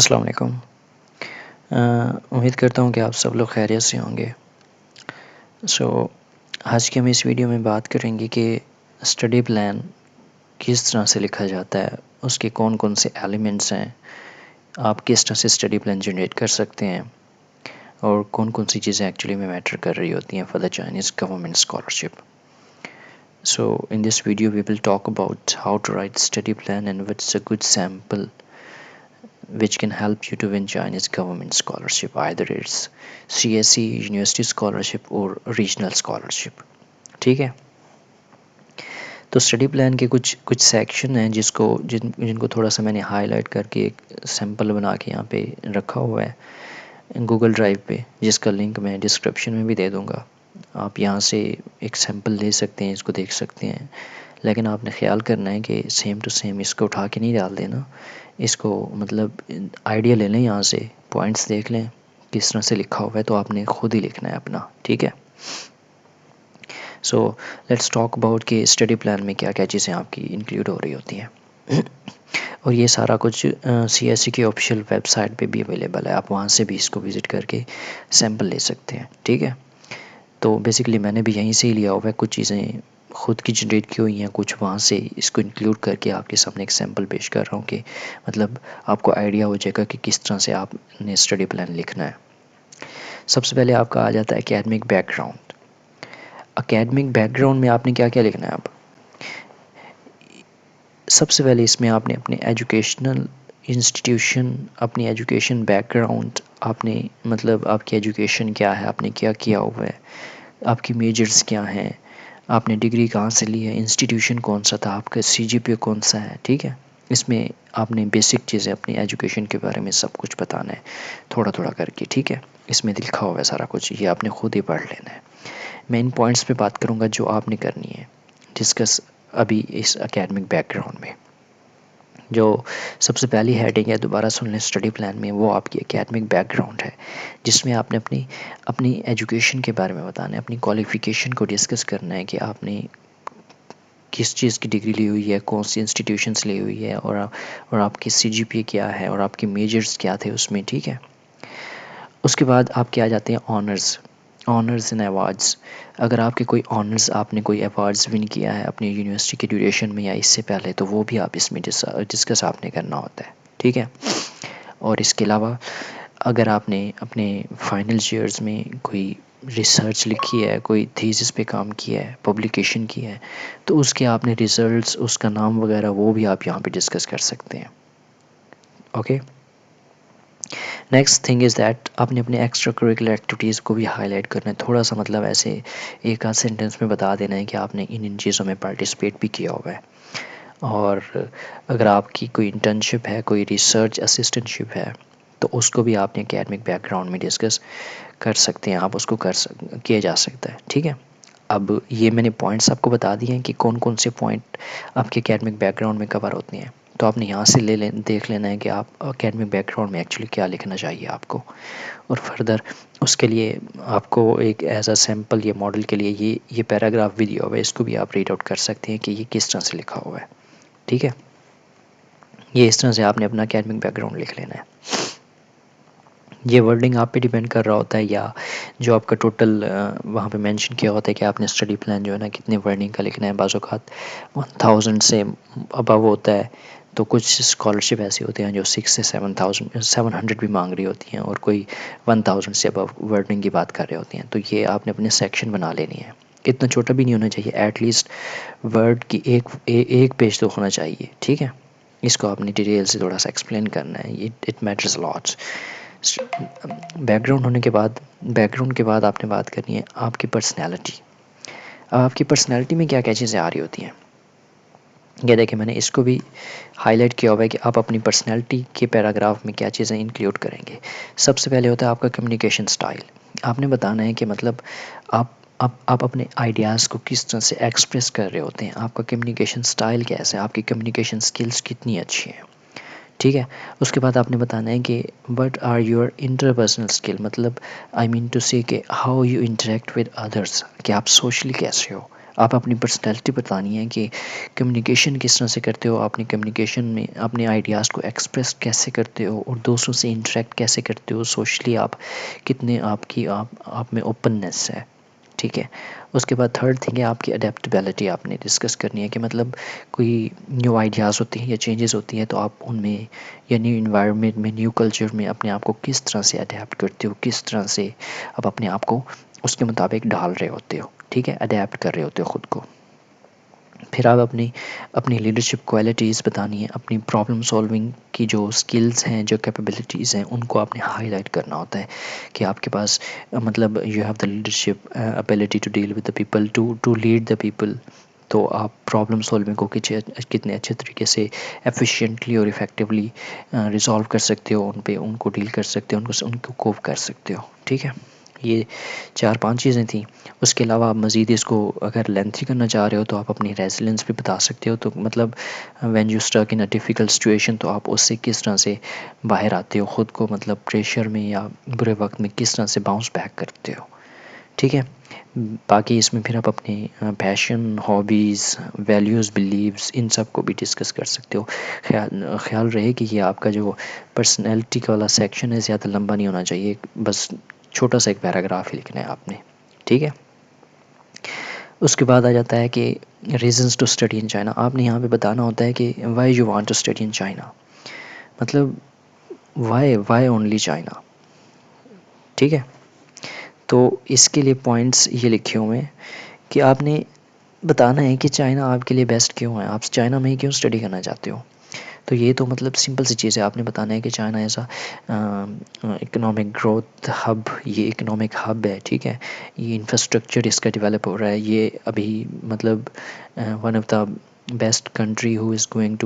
अस्सलाम वालेकुम। उम्मीद करता हूँ कि आप सब लोग खैरियत से होंगे। सो आज की हम इस वीडियो में बात करेंगे कि स्टडी प्लान किस तरह से लिखा जाता है, उसके कौन कौन से एलिमेंट्स हैं, आप किस तरह से स्टडी प्लान जनरेट कर सकते हैं और कौन कौन सी चीज़ें एक्चुअली में मैटर कर रही होती हैं for the Chinese government scholarship. So in this video we will talk about how to write study plan and what's a good sample which can help you to win Chinese government scholarship, either it's CSE, university scholarship or regional scholarship। ठीक है, तो study plan के कुछ कुछ section हैं जिनको थोड़ा सा मैंने हाईलाइट करके एक सैम्पल बना के यहाँ पे रखा हुआ है गूगल ड्राइव पे, जिसका लिंक मैं डिस्क्रिप्शन में भी दे दूँगा। आप यहाँ से एक सैम्पल ले सकते हैं, इसको देख सकते हैं, लेकिन आपने ख्याल करना है कि सेम टू सेम इसको उठा के नहीं डाल देना। इसको मतलब आइडिया ले लें, यहाँ से पॉइंट्स देख लें किस तरह से लिखा हुआ है, तो आपने खुद ही लिखना है अपना। ठीक है, सो लेट्स टॉक अबाउट कि स्टडी प्लान में क्या क्या चीज़ें आपकी इंक्लूड हो रही होती हैं। और ये सारा कुछ CSE की ऑफिशियल वेबसाइट पे भी अवेलेबल है, आप वहाँ से भी इसको विज़िट करके सैम्पल ले सकते हैं। ठीक है, तो बेसिकली मैंने भी यहीं से ही लिया हुआ है, कुछ चीज़ें खुद की जनरेट की हुई हैं, कुछ वहाँ से इसको इंक्लूड करके आपके सामने एक सैम्पल पेश कर रहा हूँ कि मतलब आपको आइडिया हो जाएगा कि किस तरह से आपने स्टडी प्लान लिखना है। सबसे पहले आपका आ जाता है एकेडमिक बैकग्राउंड। एकेडमिक बैकग्राउंड में आपने क्या क्या लिखना है। अब सबसे पहले इसमें आपने अपने एजुकेशनल इंस्टीट्यूशन, अपनी एजुकेशन बैकग्राउंड, आपने मतलब आपकी एजुकेशन क्या है, आपने क्या किया हुआ है, आपकी मेजर्स क्या हैं, आपने डिग्री कहाँ से ली है, इंस्टीट्यूशन कौन सा था, आपका CGPA कौन सा है। ठीक है, इसमें आपने बेसिक चीज़ें अपनी एजुकेशन के बारे में सब कुछ बताना है थोड़ा थोड़ा करके। ठीक है, इसमें लिखा हुआ है सारा कुछ, ये आपने खुद ही पढ़ लेना है। मैं इन पॉइंट्स पे बात करूँगा जो आपने करनी है डिस्कस अभी इस एकेडमिक बैकग्राउंड में। जो सबसे पहली हेडिंग है, दोबारा सुन लें स्टडी प्लान में, वो आपकी एकेडमिक बैकग्राउंड है, जिसमें आपने अपनी अपनी एजुकेशन के बारे में बताना है, अपनी क्वालिफ़िकेशन को डिस्कस करना है कि आपने किस चीज़ की डिग्री ली हुई है, कौन सी इंस्टीट्यूशन से ली हुई है, और आपकी CGPA क्या है और आपके मेजर्स क्या थे उसमें। ठीक है, उसके बाद आपके आ जाते हैं ऑनर्स एंड अवार्ड्स। अगर आपके कोई ऑनर्स, आपने कोई अवार्ड्स विन किया है अपनी यूनिवर्सिटी के ड्यूरेशन में या इससे पहले, तो वो भी आप इसमें डिस्कस आपने करना होता है। ठीक है, और इसके अलावा अगर आपने अपने फाइनल ईयर्स में कोई रिसर्च लिखी है, कोई थीसिस पे काम किया है, पब्लिकेशन की है, तो उसके आपने रिजल्ट्स, उसका नाम वगैरह, वो भी आप यहाँ पे डिस्कस कर सकते हैं। Okay, next thing is that आपने अपने एक्स्ट्रा करिकुलर एक्टिविटीज़ को भी हाईलाइट करना है, थोड़ा सा मतलब ऐसे एक आध सेंटेंस में बता देना है कि आपने इन इन चीज़ों में पार्टिसिपेट भी किया हुआ है। और अगर आपकी कोई इंटर्नशिप है, कोई रिसर्च असिस्टेंटशिप है, तो उसको भी आपने एकेडमिक बैकग्राउंड में डिस्कस कर सकते हैं, आप उसको किया जा सकता है। ठीक है, अब ये मैंने पॉइंट्स आपको बता दिए हैं कि कौन कौन से पॉइंट आपके एकेडमिक बैकग्राउंड में कवर होते हैं, तो आपने यहाँ से देख लेना है कि आप एकेडमिक बैकग्राउंड में एक्चुअली क्या लिखना चाहिए आपको। और फर्दर उसके लिए आपको एक एज अ सैम्पल ये मॉडल के लिए ये पैराग्राफ भी दिया हुआ है, इसको भी आप रीड आउट कर सकते हैं कि ये किस तरह से लिखा हुआ है। ठीक है, ये इस तरह से आपने अपना एकेडमिक बैकग्राउंड लिख लेना है। ये वर्डिंग आप पे डिपेंड कर रहा होता है, या जो आपका टोटल वहाँ पे मेंशन किया होता है कि आपने स्टडी प्लान जो है ना कितने वर्डिंग का लिखना है। बाज़ औक़ात 1000 से अबव होता है, तो कुछ स्कॉलरशिप ऐसी होती हैं जो 6 से 700 भी मांग रही होती हैं, और कोई 1000 से अबव वर्डिंग की बात कर रहे होते हैं। तो ये आपने अपने सेक्शन बना लेनी है, इतना छोटा भी नहीं होना चाहिए, एटलीस्ट वर्ड की एक पेज तो होना चाहिए। ठीक है, इसको आपने डिटेल से थोड़ा सा एक्सप्लेन करना है, इट मैटर्स लॉट्स। बैकग्राउंड के बाद आपने बात करनी है आपकी पर्सनैलिटी। अब आपकी पर्सनैलिटी में क्या क्या चीज़ें आ रही होती हैं, ये देखिए मैंने इसको भी हाईलाइट किया हुआ है कि आप अपनी पर्सनैलिटी के पैराग्राफ में क्या चीज़ें इंक्लूड करेंगे। सबसे पहले होता है आपका कम्युनिकेशन स्टाइल। आपने बताना है कि मतलब आप अपने आइडियाज़ को किस तरह से एक्सप्रेस कर रहे होते हैं, आपका कम्युनिकेशन स्टाइल कैसा है, आपकी कम्युनिकेशन स्किल्स कितनी अच्छी हैं। ठीक है, उसके बाद आपने बताना है कि what are your interpersonal skill, मतलब आई मीन टू से कि how you interact with others, कि आप सोशली कैसे हो, आप अपनी पर्सनैलिटी बतानी है कि कम्युनिकेशन किस तरह से करते हो, अपनी कम्युनिकेशन में अपने आइडियाज़ को एक्सप्रेस कैसे करते हो और दूसरों से इंटरेक्ट कैसे करते हो, सोशली आप कितने आप में ओपननेस है। ठीक है। उसके बाद थर्ड थिंग है आपकी अडेप्टेबिलिटी, आपने डिस्कस करनी है कि मतलब कोई न्यू आइडियाज़ होती हैं या चेंजेस होती हैं तो आप उनमें या न्यू इन्वायरमेंट में, न्यू कल्चर में अपने आप को किस तरह से अडेप्ट करते हो, किस तरह से आप अपने आप को उसके मुताबिक ढाल रहे होते हो। ठीक है, अडेप्ट कर रहे होते हो ख़ुद को। फिर आप अपनी अपनी लीडरशिप क्वालिटीज़ बतानी है, अपनी प्रॉब्लम सॉल्विंग की जो स्किल्स हैं, जो कैपेबिलिटीज़ हैं, उनको आपने हाईलाइट करना होता है कि आपके पास मतलब you have the leadership ability to deal with the people, to lead the people. तो आप प्रॉब्लम सॉल्विंग को कितने अच्छे तरीके से एफिशिएंटली और इफ़ेक्टिवली रिजॉल्व कर सकते हो, उन पे उनको डील कर सकते हो, उनको कोप कर सकते हो। ठीक है, ये 4-5 चीज़ें थी। उसके अलावा आप मज़ीद इसको अगर लेंथी करना चाह रहे हो तो आप अपनी रेजिलेंस भी बता सकते हो। तो मतलब when you stuck in a difficult situation तो आप उससे किस तरह से बाहर आते हो, ख़ुद को मतलब प्रेशर में या बुरे वक्त में किस तरह से बाउंस बैक करते हो। ठीक है। बाकी इसमें फिर आप अपने पैशन, हॉबीज़, वैल्यूज़, बिलीव्स, इन सब को भी डिस्कस कर सकते हो। ख्याल रहे कि ये आपका जो पर्सनैलिटी का वाला सेक्शन है ज़्यादा लंबा नहीं होना चाहिए, बस छोटा सा एक पैराग्राफ ही लिखना है आपने। ठीक है। उसके बाद आ जाता है कि reasons to study in China. आपने यहाँ पे बताना होता है कि why you want to study in China, मतलब वाई ओनली चाइना। ठीक है। तो इसके लिए पॉइंट्स ये लिखे हुए हैं कि आपने बताना है कि चाइना आपके लिए बेस्ट क्यों है, आप चाइना में ही क्यों स्टडी करना चाहते हो। तो ये तो मतलब सिंपल सी चीज़ है, आपने बताना है कि चाइना ऐसा इकोनॉमिक ग्रोथ हब, ये इकोनॉमिक हब है। ठीक है, ये इंफ्रास्ट्रक्चर इसका डेवलप हो रहा है, ये अभी मतलब one of the best country who is going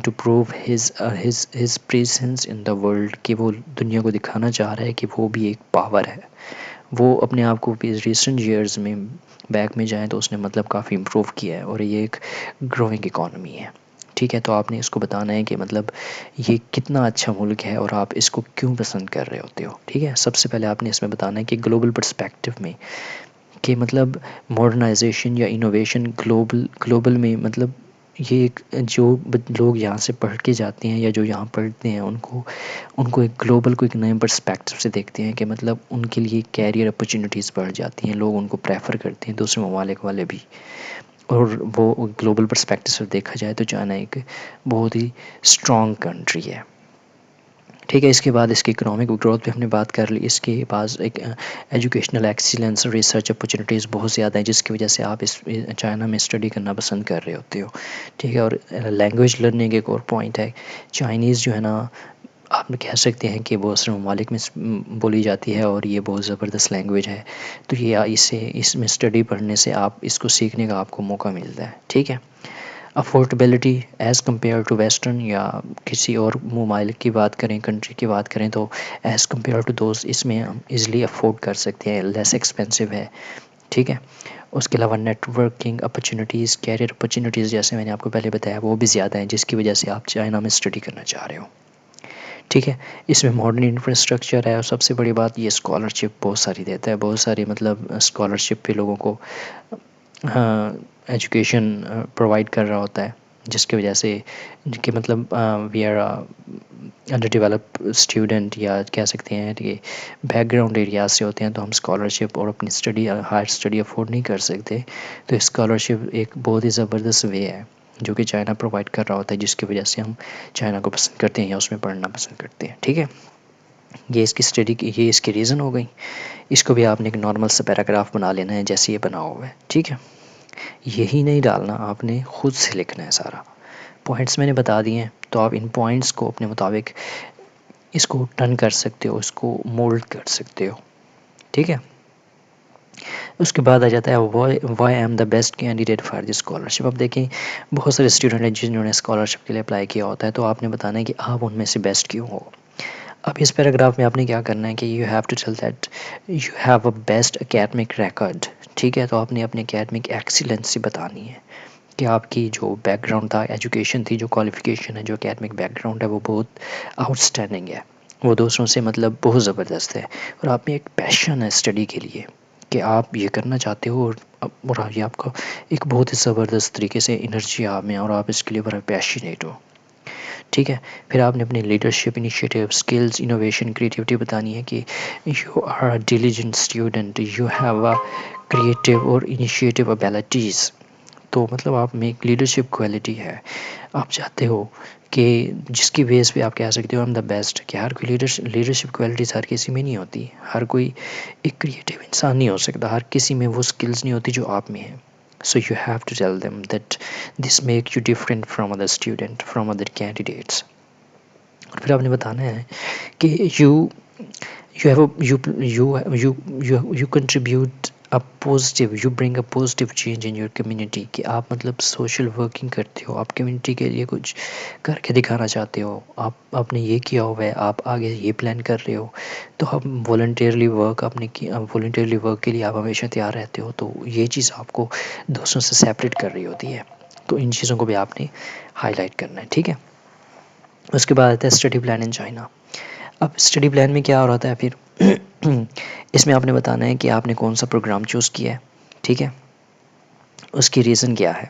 to prove his presence in the world, कि वो दुनिया को दिखाना चाह रहा है कि वो भी एक पावर है। वो अपने आप को भी रिसेंट ईयर्स में बैक में जाएँ तो उसने मतलब काफ़ी इम्प्रूव किया है और ये एक ग्रोइंग इकॉनमी है। ठीक है, तो आपने इसको बताना है कि मतलब ये कितना अच्छा मुल्क है और आप इसको क्यों पसंद कर रहे होते हो। ठीक है, सबसे पहले आपने इसमें बताना है कि ग्लोबल पर्सपेक्टिव में कि मतलब मॉडर्नाइजेशन या इनोवेशन ग्लोबल में मतलब ये एक जो लोग यहाँ से पढ़ के जाते हैं या जो यहाँ पढ़ते हैं उनको उनको एक ग्लोबल को एक नए पर्सपेक्टिव से देखते हैं कि मतलब उनके लिए कैरियर अपॉर्चुनिटीज़ बढ़ जाती हैं, लोग उनको प्रेफर करते हैं, दूसरे ममालिक वाले भी। और वो ग्लोबल पर्सपेक्टिव से देखा जाए तो चाइना एक बहुत ही स्ट्रॉन्ग कंट्री है। ठीक है, इसके बाद इसकी इकोनॉमिक ग्रोथ पे हमने बात कर ली। इसके पास एक एजुकेशनल एक्सीलेंस, रिसर्च अपॉर्चुनिटीज़ बहुत ज़्यादा हैं जिसकी वजह से आप इस चाइना में स्टडी करना पसंद कर रहे होते हो। ठीक है, और लैंग्वेज लर्निंग एक और पॉइंट है। चाइनीज़ जो है ना, आप कह सकते हैं कि बहुत से ममालिक में बोली जाती है और ये बहुत ज़बरदस्त लैंग्वेज है। तो ये इसमें स्टडी पढ़ने से आप इसको सीखने का आपको मौका मिलता है। ठीक है। Affordability as compare to western या किसी और ममालिक की बात करें, कंट्री की बात करें तो एज़ कम्पेयर टू दोस्त इसमें हम ईज़िली अफोर्ड कर सकते हैं, लेस एक्सपेंसिव है। ठीक है। उसके अलावा नेटवर्किंग अपॉर्चुनिटीज़, कैरियर अपॉर्चुनिटीज़ जैसे मैंने आपको पहले बताया वो भी ज़्यादा हैं जिसकी वजह से आप चाइना में स्टडी करना चाह रहे हो। ठीक है, इसमें मॉडर्न इंफ्रास्ट्रक्चर है और सबसे बड़ी बात ये स्कॉलरशिप बहुत सारी देता है, बहुत सारी मतलब स्कॉलरशिप पे लोगों को हाँ एजुकेशन प्रोवाइड कर रहा होता है जिसकी वजह से कि मतलब we are under develop student या कह सकते हैं कि बैकग्राउंड एरियाज से होते हैं तो हम स्कॉलरशिप और अपनी स्टडी हायर स्टडी अफोर्ड नहीं कर सकते। तो स्कॉलरशिप एक बहुत ही ज़बरदस्त वे है जो कि चाइना प्रोवाइड कर रहा होता है जिसकी वजह से हम चाइना को पसंद करते हैं या उसमें पढ़ना पसंद करते हैं। ठीक है, ये इसकी स्टडी की, ये इसकी रीज़न हो गई। इसको भी आपने एक नॉर्मल सा पैराग्राफ बना लेना है जैसे ये बना हुआ है। ठीक है, यही नहीं डालना, आपने खुद से लिखना है सारा। पॉइंट्स मैंने बता दिए हैं तो आप इन पॉइंट्स को अपने मुताबिक इसको टर्न कर सकते हो, इसको मोल्ड कर सकते हो। ठीक है, उसके बाद आ जाता है why I am the best candidate for this scholarship. अब देखें बहुत सारे स्टूडेंट हैं जिन्होंने स्कॉलरशिप के लिए अप्लाई किया होता है तो आपने बताना है कि आप उनमें से बेस्ट क्यों हो। अब इस पैराग्राफ में आपने क्या करना है कि you have to tell that you have a best academic record. ठीक है, तो आपने अपने एकेडमिक एक्सीलेंसी बतानी है कि आपकी जो बैकग्राउंड था, एजुकेशन थी, जो क्वालिफिकेशन है, जो एकेडमिक बैकग्राउंड है वो बहुत आउटस्टैंडिंग है, वो दूसरों से मतलब बहुत ज़बरदस्त है और आप में एक पैशन है स्टडी के लिए। कि आप ये करना चाहते हो और ये आपका एक बहुत ही ज़बरदस्त तरीके से एनर्जी आप में और आप इसके लिए बड़ा पैशनेट हो, ठीक है। फिर आपने अपनी leadership, initiative, skills, innovation, creativity बतानी है कि you are a diligent student, you have a creative और इनिशिएटिव एबिलिटीज़। तो मतलब आप में एक लीडरशिप क्वालिटी है, आप चाहते हो कि जिसकी बेस पे आप कह सकते हो आई एम द बेस्ट। कि हर कोई लीडरशिप क्वालिटीज़ हर किसी में नहीं होती, हर कोई एक क्रिएटिव इंसान नहीं हो सकता, हर किसी में वो स्किल्स नहीं होती जो आप में है। So you have to tell them that this make you different from other student, from other candidates. और फिर आपने बताना है कि you have a, you contribute a positive, you bring a positive change in your community। कि आप मतलब social working करते हो, आप कम्युनिटी के लिए कुछ करके दिखाना चाहते हो, आपने ये किया हुआ है, आप आगे ये प्लान कर रहे हो, तो आप वॉलंटियरली वर्क आपने किया, वॉलंटियरली वर्क के लिए आप हमेशा तैयार रहते हो। तो ये चीज़ आपको दूसरों से सेपरेट कर रही होती है। तो इन चीज़ों को भी आपने हाईलाइट करना है, ठीक है। उसके बाद आता है स्टडी प्लान इन चाइना। अब स्टडी प्लान में क्या हो रहा है फिर इसमें आपने बताना है कि आपने कौन सा प्रोग्राम चूज़ किया है, ठीक है, उसकी रीज़न क्या है।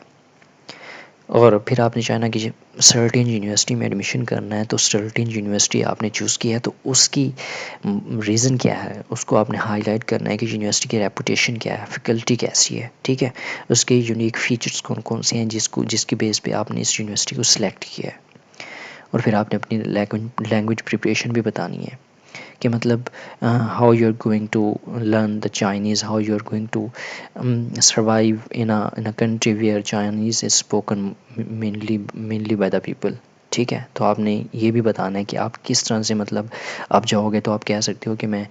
और फिर आपने चाइना की सर्टेन यूनिवर्सिटी में एडमिशन करना है, तो सर्टेन यूनिवर्सिटी आपने चूज़ की है, तो उसकी रीज़न क्या है उसको आपने हाईलाइट करना है कि यूनिवर्सिटी की रेपुटेशन क्या है, फैकल्टी कैसी है, ठीक है, उसके यूनिक फीचर्स कौन कौन से हैं जिसकी बेस पे आपने इस यूनिवर्सिटी को सिलेक्ट किया है। और फिर आपने अपनी लैंग्वेज प्रिपरेशन भी बतानी है कि मतलब how you are going to learn the Chinese, how you are going to survive in a country where Chinese is spoken mainly by the people, ठीक है। तो आपने ये भी बताना है कि आप किस तरह से मतलब आप जाओगे तो आप कह सकते हो कि मैं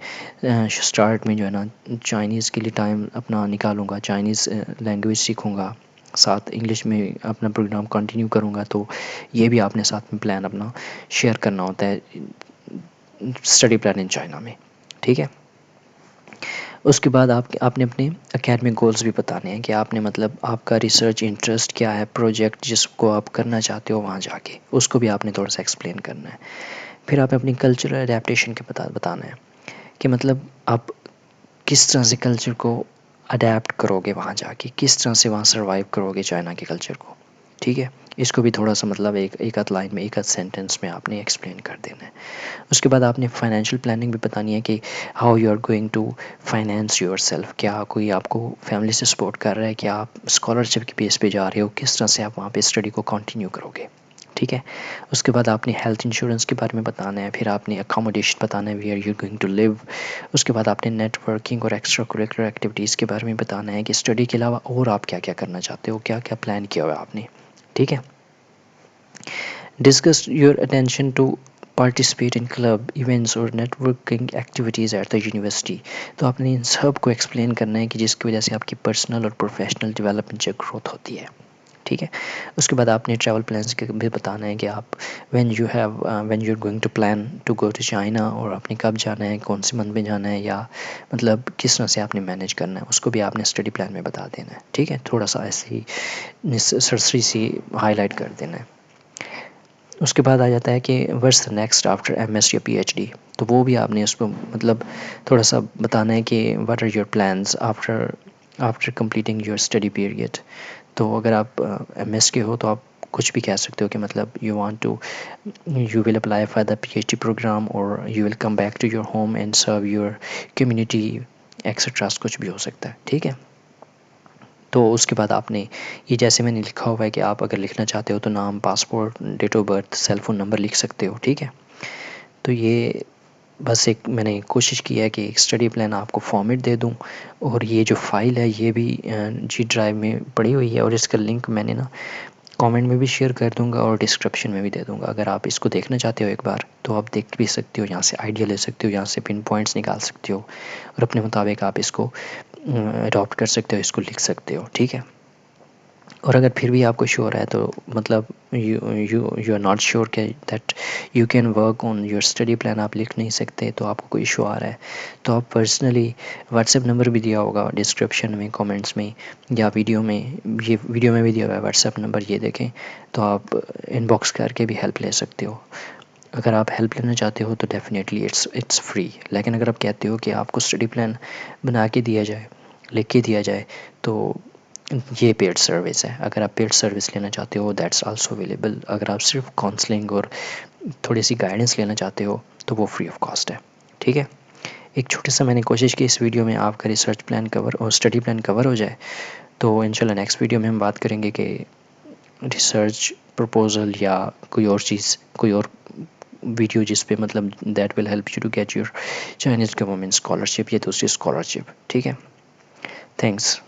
स्टार्ट में जो है ना चाइनीज़ के लिए टाइम अपना निकालूंगा, चाइनीज़ लैंग्वेज सीखूंगा, साथ इंग्लिश में अपना प्रोग्राम कंटिन्यू करूँगा। तो ये भी आपने साथ में प्लान अपना शेयर करना होता है स्टडी प्लान इन चाइना में, ठीक है। उसके बाद आपने अपने एकेडमिक गोल्स भी बताने हैं कि आपने मतलब आपका रिसर्च इंटरेस्ट क्या है, प्रोजेक्ट जिसको आप करना चाहते हो वहाँ जाके उसको भी आपने थोड़ा सा एक्सप्लेन करना है। फिर आपने अपनी कल्चरल अडेप्टेशन के बताना है कि मतलब आप किस तरह से कल्चर को अडेप्ट करोगे वहाँ जाके, किस तरह से वहाँ सर्वाइव करोगे चाइना के कल्चर को, ठीक है। इसको भी थोड़ा सा मतलब एक आध लाइन में, एक आध सेंटेंस में आपने एक्सप्लेन कर देना है। उसके बाद आपने फाइनेंशियल प्लानिंग भी बतानी है कि how you are going to finance yourself. क्या कोई आपको फैमिली से सपोर्ट कर रहा है, क्या आप स्कॉलरशिप के बेस पे जा रहे हो, किस तरह से आप वहाँ पे स्टडी को कंटिन्यू करोगे, ठीक है। उसके बाद आपने हेल्थ इंश्योरेंस के बारे में बताना है, फिर आपने अकोमोडेशन बताना है where are you going to live. उसके बाद आपने नेटवर्किंग और एक्स्ट्रा करिकुलर एक्टिविटीज़ के बारे में बताना है कि स्टडी के अलावा और आप क्या क्या करना चाहते हो, क्या क्या प्लान किया हुआ है आपने, ठीक है। Discuss your attention to participate in club events और networking activities at the university। तो आपने इन सब को एक्सप्लेन करना है कि जिसकी वजह से आपकी पर्सनल और प्रोफेशनल डेवलपमेंट से ग्रोथ होती है, ठीक है। उसके बाद आपने ट्रैवल प्लान्स के भी बताना है कि आप when you are going to plan to go to China, और आपने कब जाना है, कौन से मंथ में जाना है, या मतलब किस तरह से आपने मैनेज करना है उसको भी आपने स्टडी प्लान में बता देना है, ठीक है। थोड़ा सा ऐसे ही सरसरी सी हाईलाइट कर देना है। उसके बाद आ जाता है कि what's the next after MS या पीएचडी। तो वो भी आपने उसको मतलब थोड़ा सा बताना है कि what are your plans after after completing your study period. तो अगर आप एमएस के हो तो आप कुछ भी कह सकते हो कि मतलब you want to you will apply for the PhD programme और you will come back to your home and serve your community etcetera, कुछ भी हो सकता है, ठीक है। तो उसके बाद आपने ये जैसे मैंने लिखा हुआ है कि आप अगर लिखना चाहते हो तो नाम, passport, date of birth, cell phone number लिख सकते हो, ठीक है। तो ये बस एक मैंने कोशिश की है कि एक स्टडी प्लान आपको फॉर्मेट दे दूं, और ये जो फ़ाइल है ये भी जी ड्राइव में पड़ी हुई है, और इसका लिंक मैंने ना कमेंट में भी शेयर कर दूंगा और डिस्क्रिप्शन में भी दे दूंगा। अगर आप इसको देखना चाहते हो एक बार तो आप देख भी सकते हो, यहाँ से आइडिया ले सकते हो, यहाँ से पिन पॉइंट्स निकाल सकते हो और अपने मुताबिक आप इसको अडॉप्ट कर सकते हो, इसको लिख सकते हो, ठीक है। और अगर फिर भी आपको श्योर है तो मतलब यू आर नॉट श्योर कि that you can work on your study plan, आप लिख नहीं सकते, तो आपको कोई इशू आ रहा है तो आप पर्सनली, व्हाट्सएप नंबर भी दिया होगा डिस्क्रिप्शन में, कमेंट्स में या वीडियो में, ये वीडियो में भी दिया हुआ है व्हाट्सएप नंबर, ये देखें तो आप इनबॉक्स करके भी हेल्प ले सकते हो। अगर आप हेल्प लेना चाहते हो तो डेफिनेटली इट्स फ्री। लेकिन अगर आप कहते हो कि आपको स्टडी प्लान बना के दिया जाए लिख के दिया जाए तो ये पेड सर्विस है। अगर आप पेड सर्विस लेना चाहते हो दैट्स आल्सो अवेलेबल। अगर आप सिर्फ काउंसलिंग और थोड़ी सी गाइडेंस लेना चाहते हो तो वो फ्री ऑफ कॉस्ट है। ठीक है, एक छोटे सा मैंने कोशिश की इस वीडियो में आपका रिसर्च प्लान कवर और स्टडी प्लान कवर हो जाए। तो इंशाल्लाह नेक्स्ट वीडियो में हम बात करेंगे कि रिसर्च प्रपोजल या कोई और चीज़, कोई और वीडियो जिस पे मतलब that will help you to get your Chinese government scholarship या दूसरी स्कॉलरशिप। ठीक है, थैंक्स।